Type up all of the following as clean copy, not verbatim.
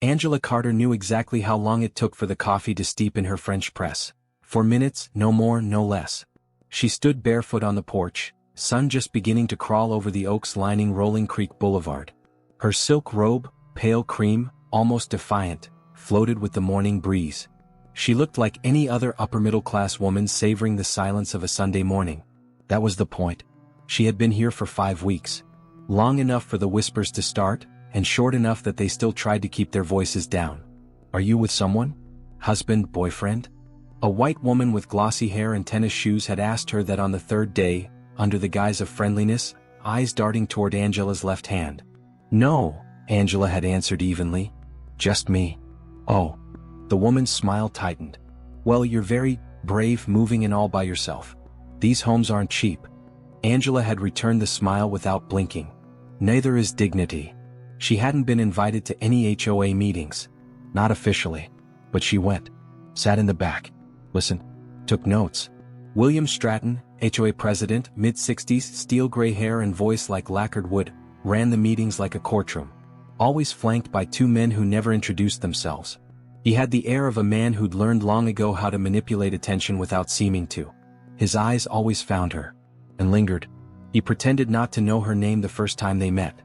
Angela Carter knew exactly how long it took for the coffee to steep in her French press. 4 minutes, no more, no less. She stood barefoot on the porch, sun just beginning to crawl over the oaks lining Rolling Creek Boulevard. Her silk robe, pale cream, almost defiant, floated with the morning breeze. She looked like any other upper-middle-class woman savoring the silence of a Sunday morning. That was the point. She had been here for 5 weeks. Long enough for the whispers to start, and short enough that they still tried to keep their voices down. Are you with someone? Husband, boyfriend? A white woman with glossy hair and tennis shoes had asked her that on the 3rd day, under the guise of friendliness, eyes darting toward Angela's left hand. No, Angela had answered evenly. Just me. Oh. The woman's smile tightened. Well, you're very brave moving in all by yourself. These homes aren't cheap. Angela had returned the smile without blinking. Neither is dignity. She hadn't been invited to any HOA meetings. Not officially. But she went. Sat in the back. Listened. Took notes. William Stratton, HOA president, mid-60s, steel-gray hair and voice like lacquered wood, ran the meetings like a courtroom. Always flanked by 2 men who never introduced themselves. He had the air of a man who'd learned long ago how to manipulate attention without seeming to. His eyes always found her. And lingered. He pretended not to know her name the first time they met.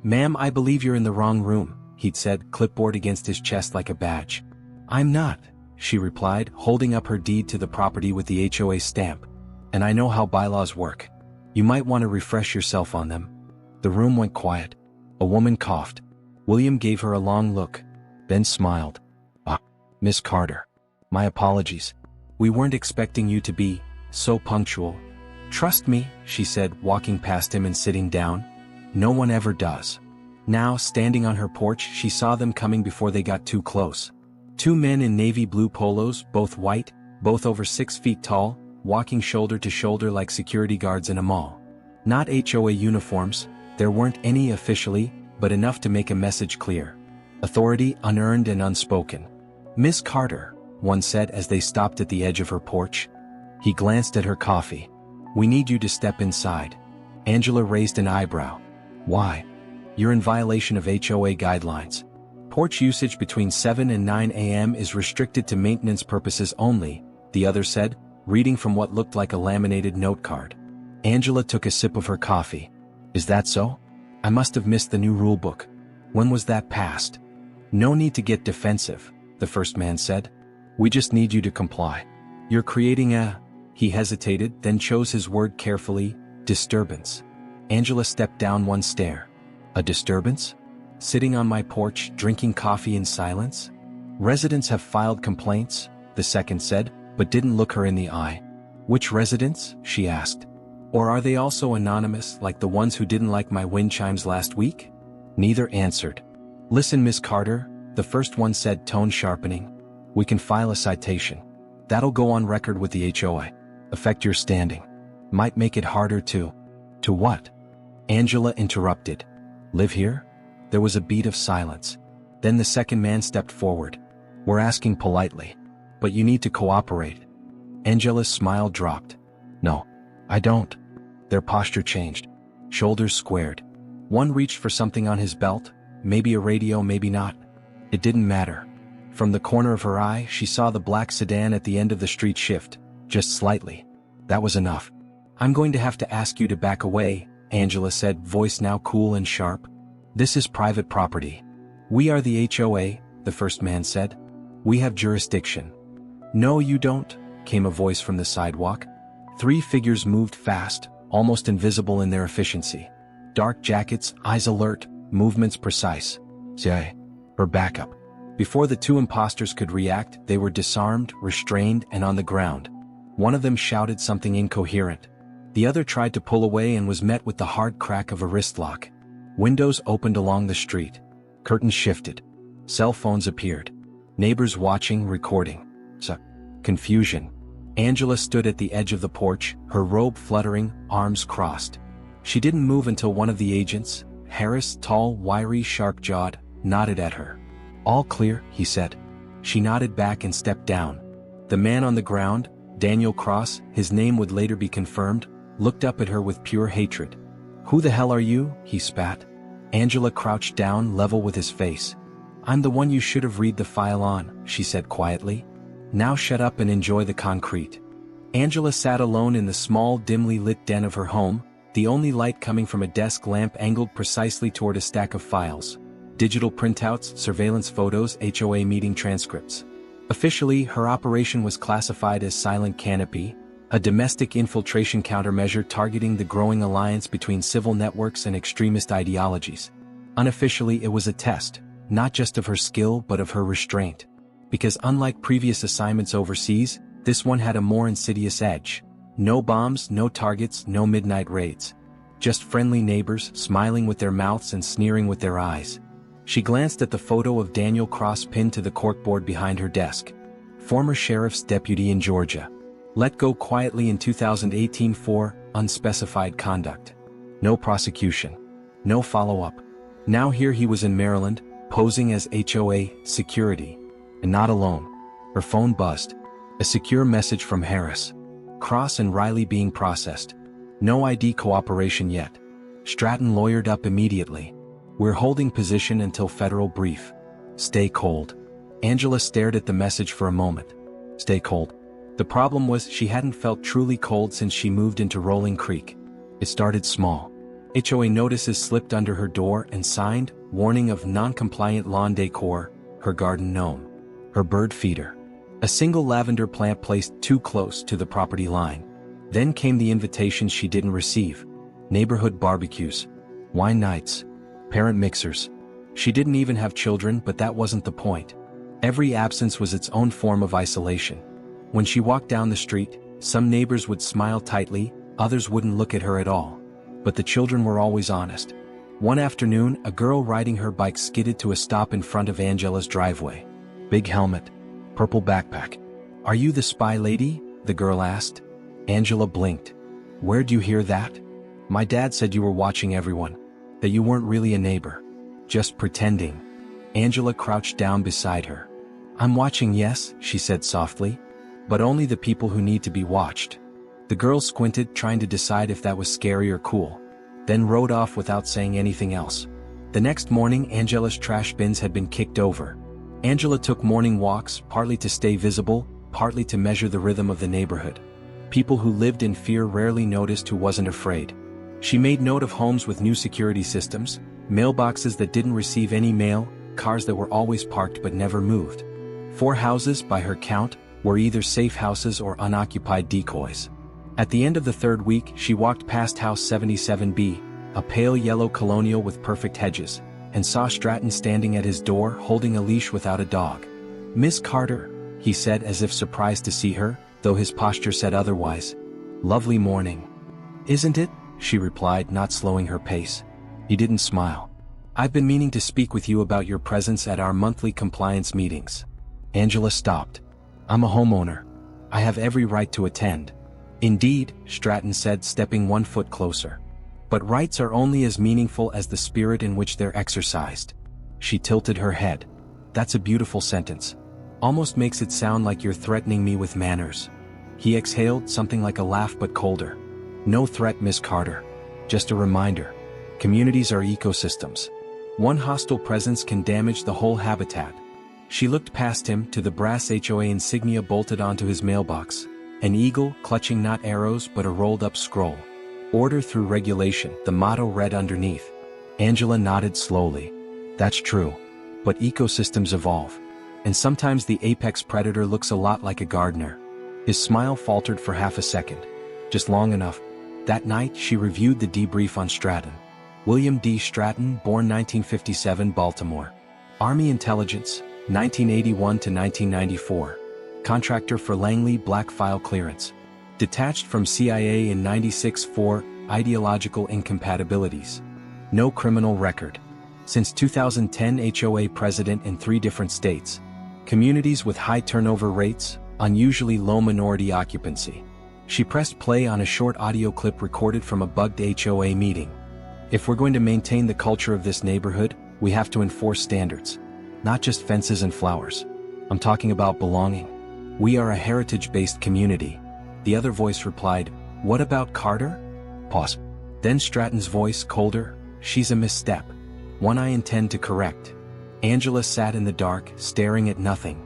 Ma'am, I believe you're in the wrong room, he'd said, clipboard against his chest like a badge. I'm not, she replied, holding up her deed to the property with the HOA stamp. And I know how bylaws work. You might want to refresh yourself on them. The room went quiet. A woman coughed. William gave her a long look, then smiled. Miss Carter. My apologies. We weren't expecting you to be so punctual. Trust me, she said, walking past him and sitting down. No one ever does. Now, standing on her porch, she saw them coming before they got too close. 2 men in navy blue polos, both white, both over 6 feet tall, walking shoulder to shoulder like security guards in a mall. Not HOA uniforms, there weren't any officially, but enough to make a message clear. Authority unearned and unspoken. Miss Carter, one said as they stopped at the edge of her porch. He glanced at her coffee. We need you to step inside. Angela raised an eyebrow. Why? You're in violation of HOA guidelines. Porch usage between 7 and 9 a.m. is restricted to maintenance purposes only, the other said, reading from what looked like a laminated note card. Angela took a sip of her coffee. Is that so? I must have missed the new rule book. When was that passed? No need to get defensive, the first man said. We just need you to comply. You're creating a... He hesitated, then chose his word carefully, disturbance. Angela stepped down one stair. A disturbance? Sitting on my porch, drinking coffee in silence? Residents have filed complaints, the second said, but didn't look her in the eye. Which residents? She asked. Or are they also anonymous, like the ones who didn't like my wind chimes last week? Neither answered. Listen, Miss Carter, the first one said, tone sharpening. We can file a citation. That'll go on record with the HOA. Affect your standing. Might make it harder to... To what? Angela interrupted. Live here? There was a beat of silence. Then the second man stepped forward. We're asking politely. But you need to cooperate. Angela's smile dropped. No, I don't. Their posture changed. Shoulders squared. One reached for something on his belt, maybe a radio, maybe not. It didn't matter. From the corner of her eye, she saw the black sedan at the end of the street shift, just slightly. That was enough. I'm going to have to ask you to back away, Angela said, voice now cool and sharp. This is private property. We are the HOA, the first man said. We have jurisdiction. No, you don't, came a voice from the sidewalk. 3 figures moved fast, almost invisible in their efficiency. Dark jackets, eyes alert, movements precise. Say, her backup. Before the 2 imposters could react, they were disarmed, restrained, and on the ground. One of them shouted something incoherent. The other tried to pull away and was met with the hard crack of a wrist lock. Windows opened along the street. Curtains shifted. Cell phones appeared. Neighbors watching, recording. Confusion. Angela stood at the edge of the porch, her robe fluttering, arms crossed. She didn't move until one of the agents, Harris, tall, wiry, sharp-jawed, nodded at her. All clear, he said. She nodded back and stepped down. The man on the ground, Daniel Cross, his name would later be confirmed, looked up at her with pure hatred. Who the hell are you? He spat. Angela crouched down, level with his face. I'm the one you should have read the file on, she said quietly. Now shut up and enjoy the concrete. Angela sat alone in the small, dimly lit den of her home, the only light coming from a desk lamp angled precisely toward a stack of files. Digital printouts, surveillance photos, HOA meeting transcripts. Officially, her operation was classified as Silent Canopy, a domestic infiltration countermeasure targeting the growing alliance between civil networks and extremist ideologies. Unofficially, it was a test, not just of her skill but of her restraint. Because unlike previous assignments overseas, this one had a more insidious edge. No bombs, no targets, no midnight raids. Just friendly neighbors, smiling with their mouths and sneering with their eyes. She glanced at the photo of Daniel Cross pinned to the corkboard behind her desk. Former sheriff's deputy in Georgia. Let go quietly in 2018 for unspecified conduct. No prosecution. No follow-up. Now here he was in Maryland, posing as HOA security. And not alone. Her phone buzzed. A secure message from Harris. Cross and Riley being processed. No ID cooperation yet. Stratton lawyered up immediately. We're holding position until federal brief. Stay cold. Angela stared at the message for a moment. Stay cold. The problem was she hadn't felt truly cold since she moved into Rolling Creek. It started small. HOA notices slipped under her door and signed, warning of non-compliant lawn decor, her garden gnome. Her bird feeder. A single lavender plant placed too close to the property line. Then came the invitations she didn't receive. Neighborhood barbecues. Wine nights. Parent mixers. She didn't even have children, but that wasn't the point. Every absence was its own form of isolation. When she walked down the street, some neighbors would smile tightly, others wouldn't look at her at all. But the children were always honest. One afternoon, a girl riding her bike skidded to a stop in front of Angela's driveway. Big helmet. Purple backpack. Are you the spy lady? The girl asked. Angela blinked. Where'd you hear that? My dad said you were watching everyone. That you weren't really a neighbor. Just pretending. Angela crouched down beside her. I'm watching, yes, she said softly. But only the people who need to be watched. The girl squinted, trying to decide if that was scary or cool. Then rode off without saying anything else. The next morning, Angela's trash bins had been kicked over. Angela took morning walks, partly to stay visible, partly to measure the rhythm of the neighborhood. People who lived in fear rarely noticed who wasn't afraid. She made note of homes with new security systems, mailboxes that didn't receive any mail, cars that were always parked but never moved. 4 houses, by her count, were either safe houses or unoccupied decoys. At the end of the 3rd week, she walked past House 77B, a pale yellow colonial with perfect hedges, and saw Stratton standing at his door holding a leash without a dog. Miss Carter, he said as if surprised to see her, though his posture said otherwise. Lovely morning. Isn't it? She replied, not slowing her pace. He didn't smile. I've been meaning to speak with you about your presence at our monthly compliance meetings. Angela stopped. I'm a homeowner. I have every right to attend. Indeed, Stratton said, stepping 1 foot closer. But rights are only as meaningful as the spirit in which they're exercised. She tilted her head. That's a beautiful sentence. Almost makes it sound like you're threatening me with manners. He exhaled, something like a laugh but colder. No threat, Miss Carter. Just a reminder. Communities are ecosystems. One hostile presence can damage the whole habitat. She looked past him to the brass HOA insignia bolted onto his mailbox. An eagle, clutching not arrows but a rolled-up scroll. Order through regulation, the motto read underneath. Angela nodded slowly. That's true. But ecosystems evolve. And sometimes the apex predator looks a lot like a gardener. His smile faltered for half a second. Just long enough. That night, she reviewed the debrief on Stratton. William D. Stratton, born 1957, Baltimore. Army Intelligence, 1981 to 1994. Contractor for Langley Black File Clearance. Detached from CIA in 96 for ideological incompatibilities. No criminal record. Since 2010, HOA president in 3 different states. Communities with high turnover rates, unusually low minority occupancy. She pressed play on a short audio clip recorded from a bugged HOA meeting. If we're going to maintain the culture of this neighborhood, we have to enforce standards. Not just fences and flowers. I'm talking about belonging. We are a heritage-based community. The other voice replied, what about Carter? Pause. Then Stratton's voice, colder, she's a misstep. One I intend to correct. Angela sat in the dark, staring at nothing.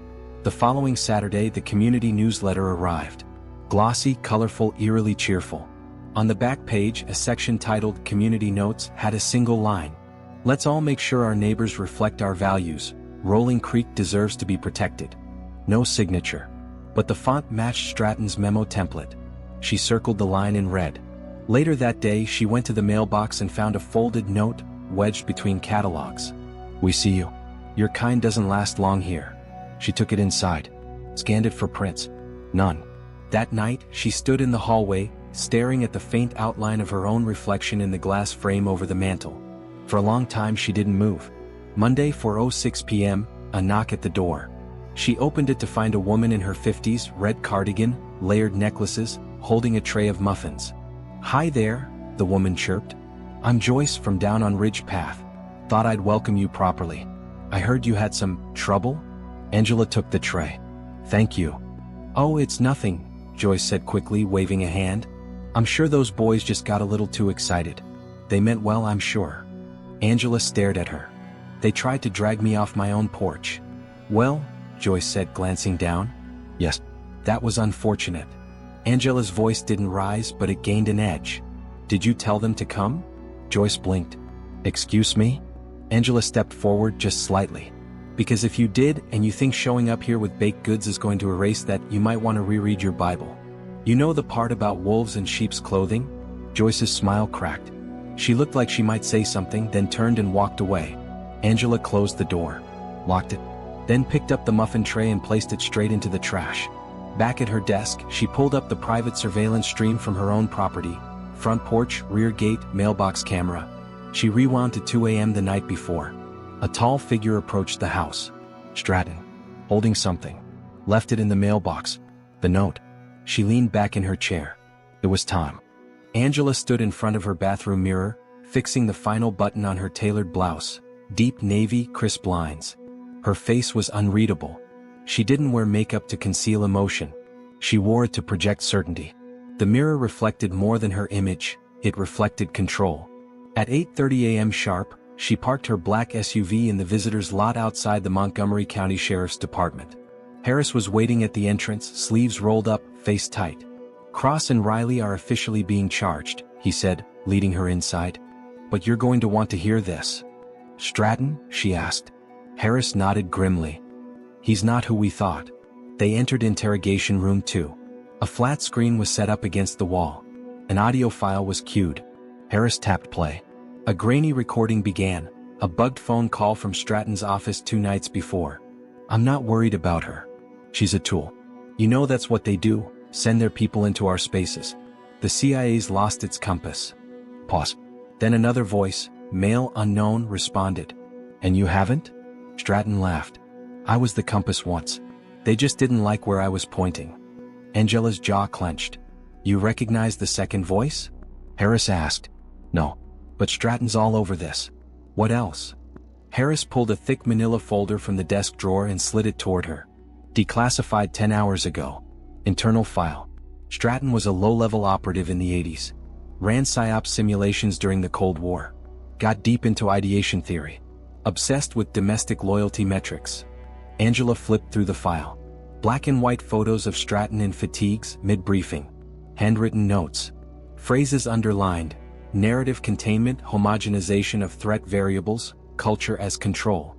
The following Saturday, the community newsletter arrived. Glossy, colorful, eerily cheerful. On the back page, a section titled Community Notes had a single line. "Let's all make sure our neighbors reflect our values. Rolling Creek deserves to be protected." No signature. But the font matched Stratton's memo template. She circled the line in red. Later that day, she went to the mailbox and found a folded note, wedged between catalogs. "We see you. Your kind doesn't last long here." She took it inside. Scanned it for prints. None. That night, she stood in the hallway, staring at the faint outline of her own reflection in the glass frame over the mantel. For a long time she didn't move. Monday, 4:06 p.m., a knock at the door. She opened it to find a woman in her 50s, red cardigan, layered necklaces, holding a tray of muffins. "Hi there," the woman chirped. "I'm Joyce from down on Ridge Path. Thought I'd welcome you properly. I heard you had some trouble?" Angela took the tray. "Thank you." "Oh, it's nothing," Joyce said quickly, waving a hand. "I'm sure those boys just got a little too excited. They meant well, I'm sure." Angela stared at her. "They tried to drag me off my own porch." "Well," Joyce said, glancing down. "Yes, that was unfortunate." Angela's voice didn't rise, but it gained an edge. "Did you tell them to come?" Joyce blinked. "Excuse me?" Angela stepped forward just slightly. "Because if you did, and you think showing up here with baked goods is going to erase that, you might want to reread your Bible. You know the part about wolves in sheep's clothing?" Joyce's smile cracked. She looked like she might say something, then turned and walked away. Angela closed the door, locked it, then picked up the muffin tray and placed it straight into the trash. Back at her desk, she pulled up the private surveillance stream from her own property, front porch, rear gate, mailbox camera. She rewound to 2 a.m. the night before. A tall figure approached the house. Stratton, holding something. Left it in the mailbox. The note. She leaned back in her chair. It was time. Angela stood in front of her bathroom mirror, fixing the final button on her tailored blouse. Deep navy, crisp lines. Her face was unreadable. She didn't wear makeup to conceal emotion. She wore it to project certainty. The mirror reflected more than her image, it reflected control. At 8:30 a.m. sharp, she parked her black SUV in the visitor's lot outside the Montgomery County Sheriff's Department. Harris was waiting at the entrance, sleeves rolled up, face tight. "Cross and Riley are officially being charged," he said, leading her inside. "But you're going to want to hear this." "Stratton?" she asked. Harris nodded grimly. "He's not who we thought." They entered interrogation room 2. A flat screen was set up against the wall. An audio file was cued. Harris tapped play. A grainy recording began, a bugged phone call from Stratton's office 2 nights before. "I'm not worried about her. She's a tool. You know that's what they do, send their people into our spaces. The CIA's lost its compass." Pause. Then another voice, male unknown, responded. "And you haven't?" Stratton laughed. "I was the compass once. They just didn't like where I was pointing." Angela's jaw clenched. "You recognize the second voice?" Harris asked. "No. But Stratton's all over this." "What else?" Harris pulled a thick manila folder from the desk drawer and slid it toward her. "Declassified 10 hours ago. Internal file. Stratton was a low-level operative in the 80s. Ran PSYOP simulations during the Cold War. Got deep into ideation theory. Obsessed with domestic loyalty metrics." Angela flipped through the file. Black and white photos of Stratton in fatigues, mid-briefing. Handwritten notes. Phrases underlined. Narrative containment, homogenization of threat variables, culture as control.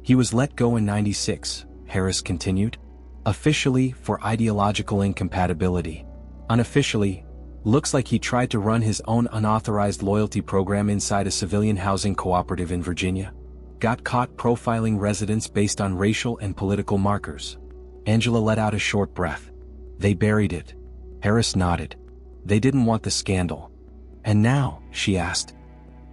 "He was let go in 96, Harris continued. "Officially, for ideological incompatibility. Unofficially, looks like he tried to run his own unauthorized loyalty program inside a civilian housing cooperative in Virginia. Got caught profiling residents based on racial and political markers." Angela let out a short breath. "They buried it." Harris nodded. "They didn't want the scandal." "And now?" she asked.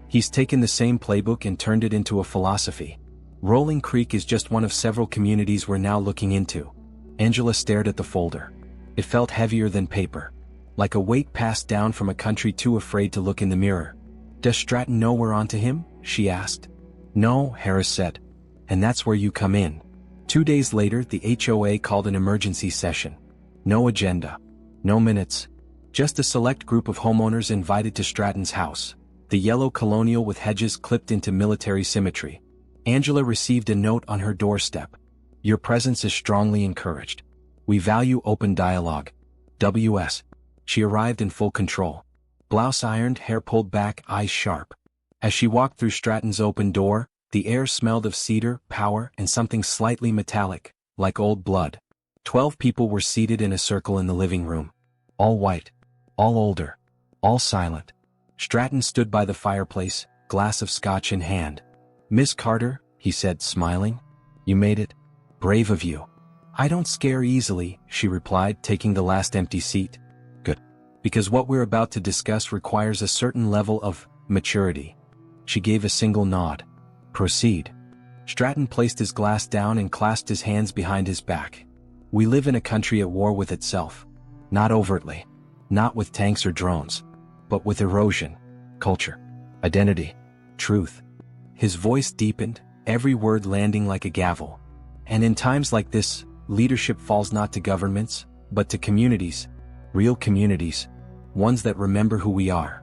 "He's taken the same playbook and turned it into a philosophy. Rolling Creek is just one of several communities we're now looking into." Angela stared at the folder. It felt heavier than paper. Like a weight passed down from a country too afraid to look in the mirror. "Does Stratton know we're onto him?" she asked. "No," Harris said. "And that's where you come in." 2 days later, the HOA called an emergency session. No agenda. No minutes. Just a select group of homeowners invited to Stratton's house. The yellow colonial with hedges clipped into military symmetry. Angela received a note on her doorstep. Your presence is strongly encouraged. We value open dialogue. W.S. She arrived in full control. Blouse ironed, hair pulled back, eyes sharp. As she walked through Stratton's open door, the air smelled of cedar, power, and something slightly metallic, like old blood. 12 people were seated in a circle in the living room. All white. All older. All silent. Stratton stood by the fireplace, glass of scotch in hand. Miss Carter, he said, smiling. You made it. Brave of you. I don't scare easily, she replied, taking the last empty seat. Good. Because what we're about to discuss requires a certain level of maturity. She gave a single nod. Proceed. Stratton placed his glass down and clasped his hands behind his back. We live in a country at war with itself. Not overtly. Not with tanks or drones. But with erosion. Culture. Identity. Truth. His voice deepened, every word landing like a gavel. And in times like this, leadership falls not to governments, but to communities. Real communities. Ones that remember who we are.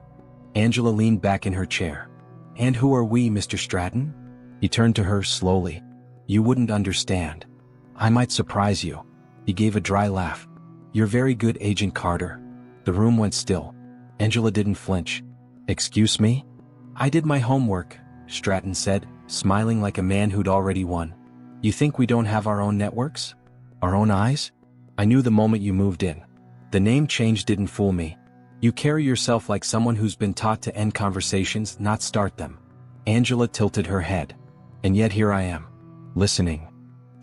Angela leaned back in her chair. And who are we, Mr. Stratton? He turned to her slowly. You wouldn't understand. I might surprise you. He gave a dry laugh. You're very good, Agent Carter. The room went still. Angela didn't flinch. Excuse me? I did my homework, Stratton said, smiling like a man who'd already won. You think we don't have our own networks? Our own eyes? I knew the moment you moved in. The name change didn't fool me. You carry yourself like someone who's been taught to end conversations, not start them. Angela tilted her head. And yet here I am. Listening.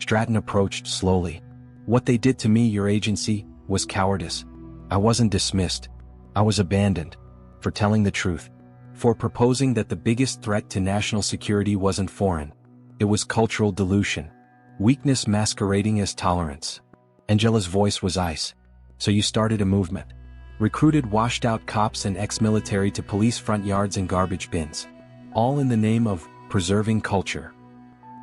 Stratton approached slowly. What they did to me, your agency, was cowardice. I wasn't dismissed. I was abandoned. For telling the truth. For proposing that the biggest threat to national security wasn't foreign. It was cultural dilution. Weakness masquerading as tolerance. Angela's voice was ice. So you started a movement. Recruited washed-out cops and ex-military to police front yards and garbage bins. All in the name of preserving culture.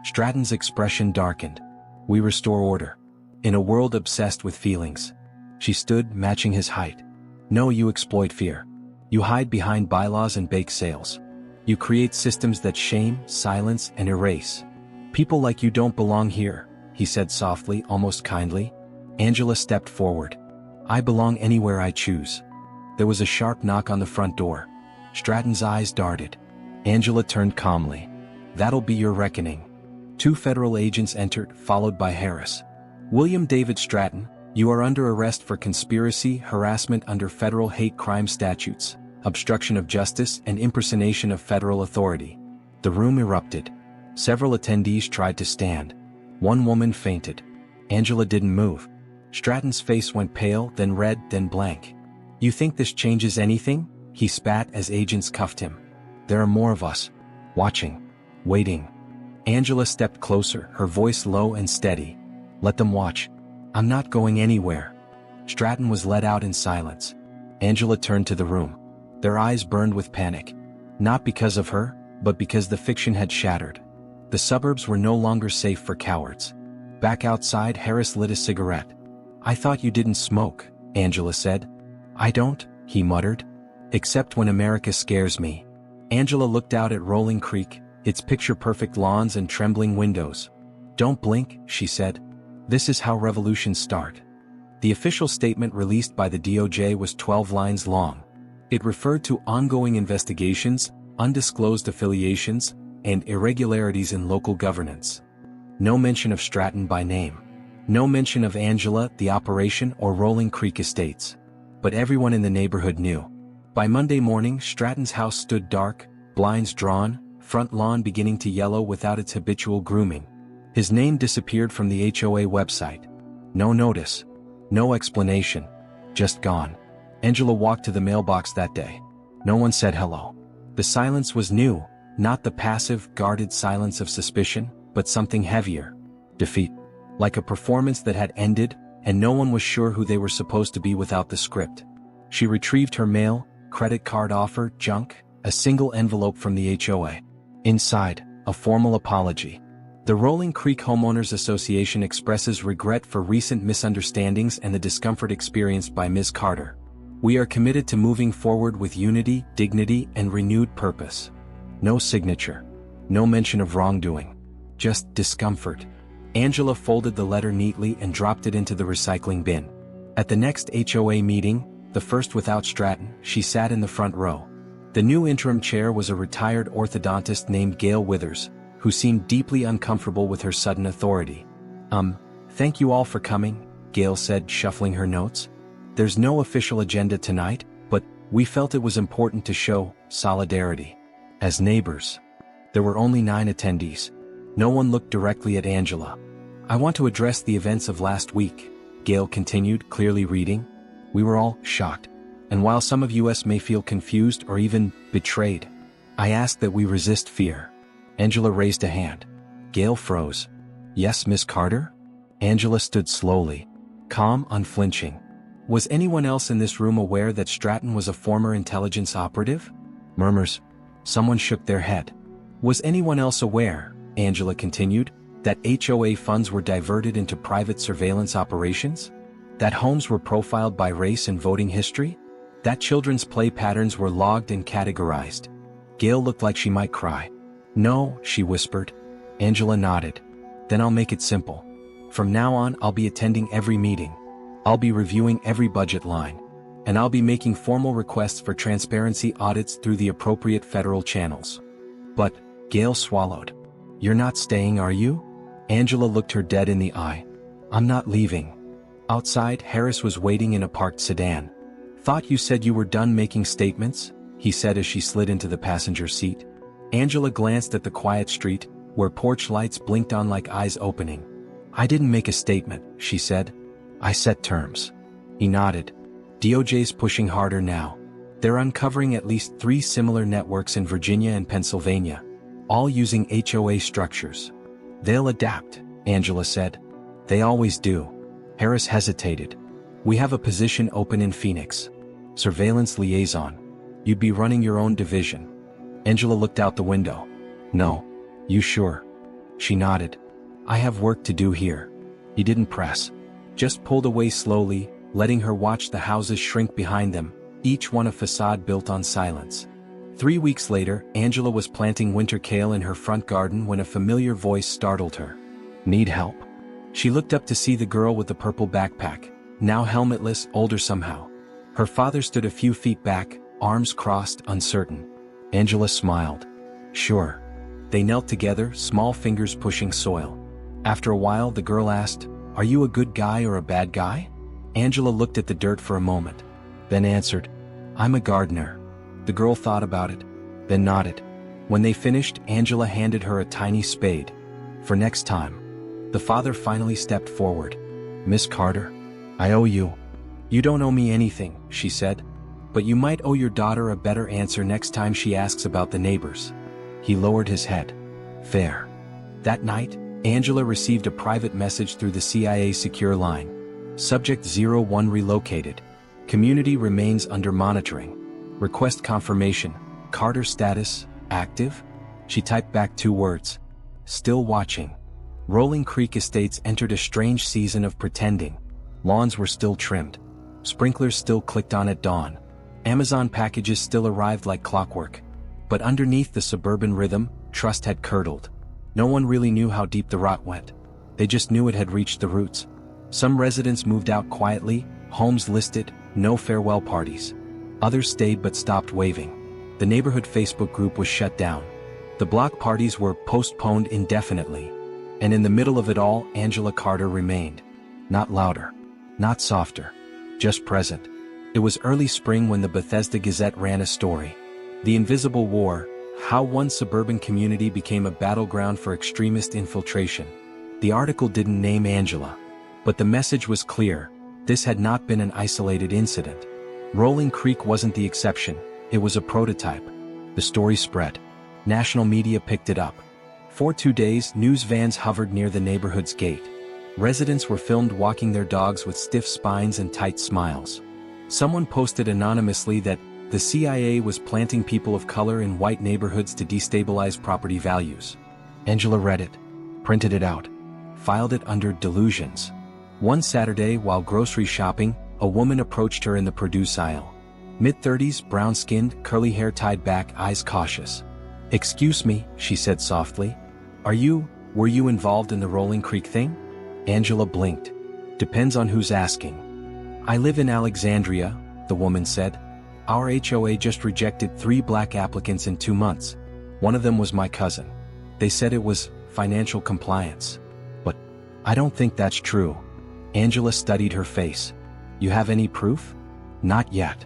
Stratton's expression darkened. We restore order. In a world obsessed with feelings. She stood, matching his height. No, you exploit fear. You hide behind bylaws and bake sales. You create systems that shame, silence, and erase. People like you don't belong here, he said softly, almost kindly. Angela stepped forward. I belong anywhere I choose. There was a sharp knock on the front door. Stratton's eyes darted. Angela turned calmly. That'll be your reckoning. 2 federal agents entered, followed by Harris. William David Stratton, you are under arrest for conspiracy, harassment under federal hate crime statutes, obstruction of justice, and impersonation of federal authority. The room erupted. Several attendees tried to stand. One woman fainted. Angela didn't move. Stratton's face went pale, then red, then blank. You think this changes anything? He spat as agents cuffed him. There are more of us. Watching. Waiting. Angela stepped closer, her voice low and steady. Let them watch. I'm not going anywhere. Stratton was led out in silence. Angela turned to the room. Their eyes burned with panic. Not because of her, but because the fiction had shattered. The suburbs were no longer safe for cowards. Back outside, Harris lit a cigarette. I thought you didn't smoke, Angela said. I don't, he muttered. Except when America scares me. Angela looked out at Rolling Creek, its picture-perfect lawns and trembling windows. Don't blink, she said. This is how revolutions start. The official statement released by the DOJ was 12 lines long. It referred to ongoing investigations, undisclosed affiliations, and irregularities in local governance. No mention of Stratton by name. No mention of Angela, the operation, or Rolling Creek Estates. But everyone in the neighborhood knew. By Monday morning, Stratton's house stood dark, blinds drawn, front lawn beginning to yellow without its habitual grooming. His name disappeared from the HOA website. No notice. No explanation. Just gone. Angela walked to the mailbox that day. No one said hello. The silence was new, not the passive, guarded silence of suspicion, but something heavier. Defeat. Like a performance that had ended, and no one was sure who they were supposed to be without the script. She retrieved her mail, credit card offer, junk, a single envelope from the HOA. Inside, a formal apology. The Rolling Creek Homeowners Association expresses regret for recent misunderstandings and the discomfort experienced by Ms. Carter. We are committed to moving forward with unity, dignity, and renewed purpose. No signature. No mention of wrongdoing. Just discomfort. Angela folded the letter neatly and dropped it into the recycling bin. At the next HOA meeting, the first without Stratton, she sat in the front row. The new interim chair was a retired orthodontist named Gail Withers, who seemed deeply uncomfortable with her sudden authority. Thank you all for coming, Gail said, shuffling her notes. There's no official agenda tonight, but we felt it was important to show solidarity. As neighbors. There were only 9 attendees. No one looked directly at Angela. I want to address the events of last week, Gail continued, clearly reading. We were all shocked. And while some of us may feel confused or even betrayed, I ask that we resist fear. Angela raised a hand. Gail froze. Yes, Miss Carter? Angela stood slowly, calm, unflinching. Was anyone else in this room aware that Stratton was a former intelligence operative? Murmurs. Someone shook their head. Was anyone else aware, Angela continued, that HOA funds were diverted into private surveillance operations? That homes were profiled by race and voting history? That children's play patterns were logged and categorized? Gail looked like she might cry. No, she whispered. Angela nodded. Then I'll make it simple. From now on, I'll be attending every meeting. I'll be reviewing every budget line. And I'll be making formal requests for transparency audits through the appropriate federal channels. But, Gail swallowed. You're not staying, are you? Angela looked her dead in the eye. I'm not leaving. Outside, Harris was waiting in a parked sedan. Thought you said you were done making statements, he said as she slid into the passenger seat. Angela glanced at the quiet street, where porch lights blinked on like eyes opening. I didn't make a statement, she said. I set terms. He nodded. DOJ's pushing harder now. They're uncovering at least 3 similar networks in Virginia and Pennsylvania, all using HOA structures. They'll adapt, Angela said. They always do. Harris hesitated. We have a position open in Phoenix. Surveillance liaison. You'd be running your own division. Angela looked out the window. No. You sure? She nodded. I have work to do here. He didn't press. Just pulled away slowly, letting her watch the houses shrink behind them, each one a facade built on silence. 3 weeks later, Angela was planting winter kale in her front garden when a familiar voice startled her. Need help? She looked up to see the girl with the purple backpack, now helmetless, older somehow. Her father stood a few feet back, arms crossed, uncertain. Angela smiled. Sure. They knelt together, small fingers pushing soil. After a while, the girl asked, Are you a good guy or a bad guy? Angela looked at the dirt for a moment, then answered, I'm a gardener. The girl thought about it, then nodded. When they finished, Angela handed her a tiny spade. For next time. The father finally stepped forward. Miss Carter, I owe you. You don't owe me anything, she said. But you might owe your daughter a better answer next time she asks about the neighbors. He lowered his head. Fair. That night, Angela received a private message through the CIA secure line. Subject 01 relocated. Community remains under monitoring. Request confirmation. Carter status, active? She typed back 2 words. Still watching. Rolling Creek Estates entered a strange season of pretending. Lawns were still trimmed. Sprinklers still clicked on at dawn. Amazon packages still arrived like clockwork. But underneath the suburban rhythm, trust had curdled. No one really knew how deep the rot went. They just knew it had reached the roots. Some residents moved out quietly, homes listed, no farewell parties. Others stayed but stopped waving. The neighborhood Facebook group was shut down. The block parties were postponed indefinitely. And in the middle of it all, Angela Carter remained. Not louder. Not softer. Just present. It was early spring when the Bethesda Gazette ran a story. The Invisible War, how one suburban community became a battleground for extremist infiltration. The article didn't name Angela. But the message was clear. This had not been an isolated incident. Rolling Creek wasn't the exception. It was a prototype. The story spread. National media picked it up. For 2 days, news vans hovered near the neighborhood's gate. Residents were filmed walking their dogs with stiff spines and tight smiles. Someone posted anonymously that the CIA was planting people of color in white neighborhoods to destabilize property values. Angela read it, printed it out, filed it under delusions. One Saturday, while grocery shopping, a woman approached her in the produce aisle. Mid-30s, brown-skinned, curly hair tied back, eyes cautious. Excuse me, she said softly. Are you Were you involved in the Rolling Creek thing? Angela blinked. Depends on who's asking. I live in Alexandria, the woman said. Our HOA just rejected 3 black applicants in 2 months. One of them was my cousin. They said it was financial compliance. But I don't think that's true. Angela studied her face. You have any proof? Not yet.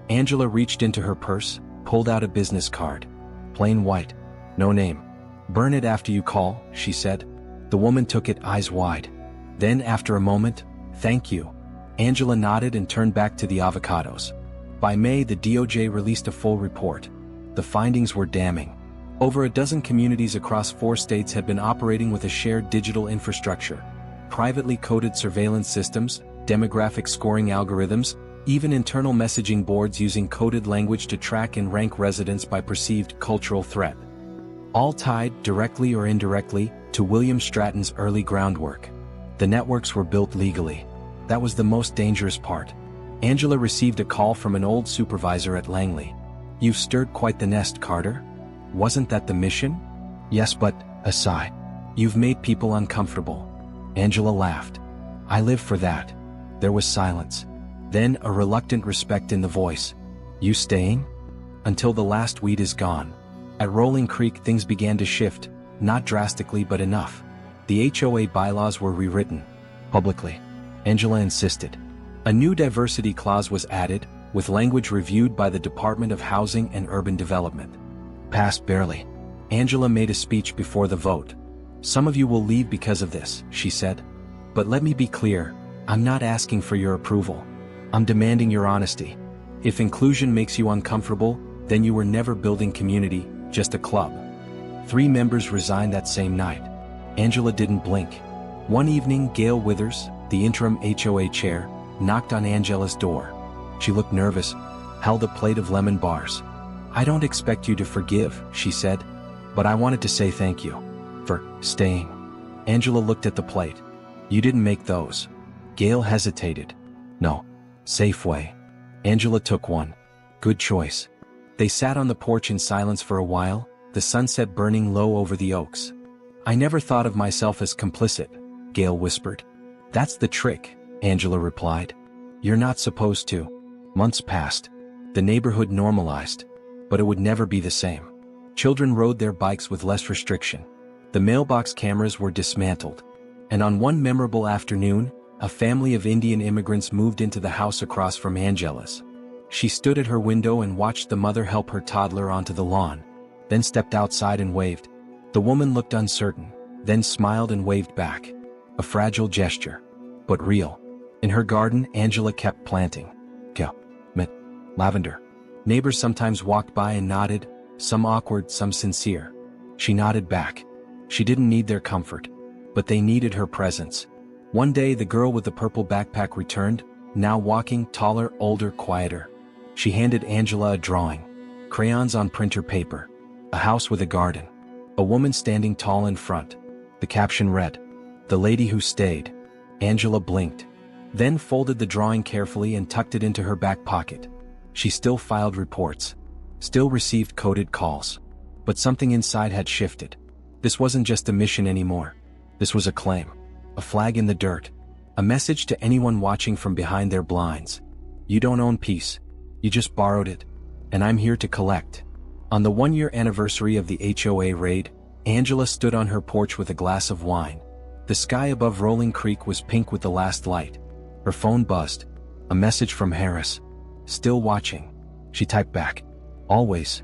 Angela reached into her purse, pulled out a business card. Plain white. No name. Burn it after you call, she said. The woman took it, eyes wide. Then, after a moment, thank you. Angela nodded and turned back to the avocados. By May, the DOJ released a full report. The findings were damning. Over a dozen communities across 4 states had been operating with a shared digital infrastructure. Privately coded surveillance systems, demographic scoring algorithms, even internal messaging boards using coded language to track and rank residents by perceived cultural threat. All tied, directly or indirectly, to William Stratton's early groundwork. The networks were built legally. That was the most dangerous part. Angela received a call from an old supervisor at Langley. You've stirred quite the nest, Carter. Wasn't that the mission? Yes, but, a sigh. You've made people uncomfortable. Angela laughed. I live for that. There was silence. Then a reluctant respect in the voice. You staying? Until the last weed is gone. At Rolling Creek things began to shift, not drastically but enough. The HOA bylaws were rewritten. Publicly. Angela insisted. A new diversity clause was added, with language reviewed by the Department of Housing and Urban Development. Passed barely. Angela made a speech before the vote. Some of you will leave because of this, she said. But let me be clear, I'm not asking for your approval. I'm demanding your honesty. If inclusion makes you uncomfortable, then you were never building community, just a club. 3 members resigned that same night. Angela didn't blink. One evening, Gail Withers, the interim HOA chair, knocked on Angela's door. She looked nervous, held a plate of lemon bars. I don't expect you to forgive, she said, but I wanted to say thank you for staying. Angela looked at the plate. You didn't make those. Gail hesitated. No. Safeway. Angela took one. Good choice. They sat on the porch in silence for a while, the sunset burning low over the oaks. I never thought of myself as complicit, Gail whispered. That's the trick, Angela replied. You're not supposed to. Months passed. The neighborhood normalized. But it would never be the same. Children rode their bikes with less restriction. The mailbox cameras were dismantled. And on one memorable afternoon, a family of Indian immigrants moved into the house across from Angela's. She stood at her window and watched the mother help her toddler onto the lawn, then stepped outside and waved. The woman looked uncertain, then smiled and waved back. A fragile gesture, but real. In her garden, Angela kept planting. Lavender. Neighbors sometimes walked by and nodded, some awkward, some sincere. She nodded back. She didn't need their comfort, but they needed her presence. One day the girl with the purple backpack returned, now walking, taller, older, quieter. She handed Angela a drawing. Crayons on printer paper. A house with a garden. A woman standing tall in front. The caption read, "The lady who stayed." Angela blinked, then folded the drawing carefully and tucked it into her back pocket. She still filed reports, still received coded calls. But something inside had shifted. This wasn't just a mission anymore. This was a claim. A flag in the dirt. A message to anyone watching from behind their blinds. You don't own peace. You just borrowed it. And I'm here to collect. On the 1-year anniversary of the HOA raid, Angela stood on her porch with a glass of wine. The sky above Rolling Creek was pink with the last light. Her phone buzzed. A message from Harris. Still watching. She typed back. Always,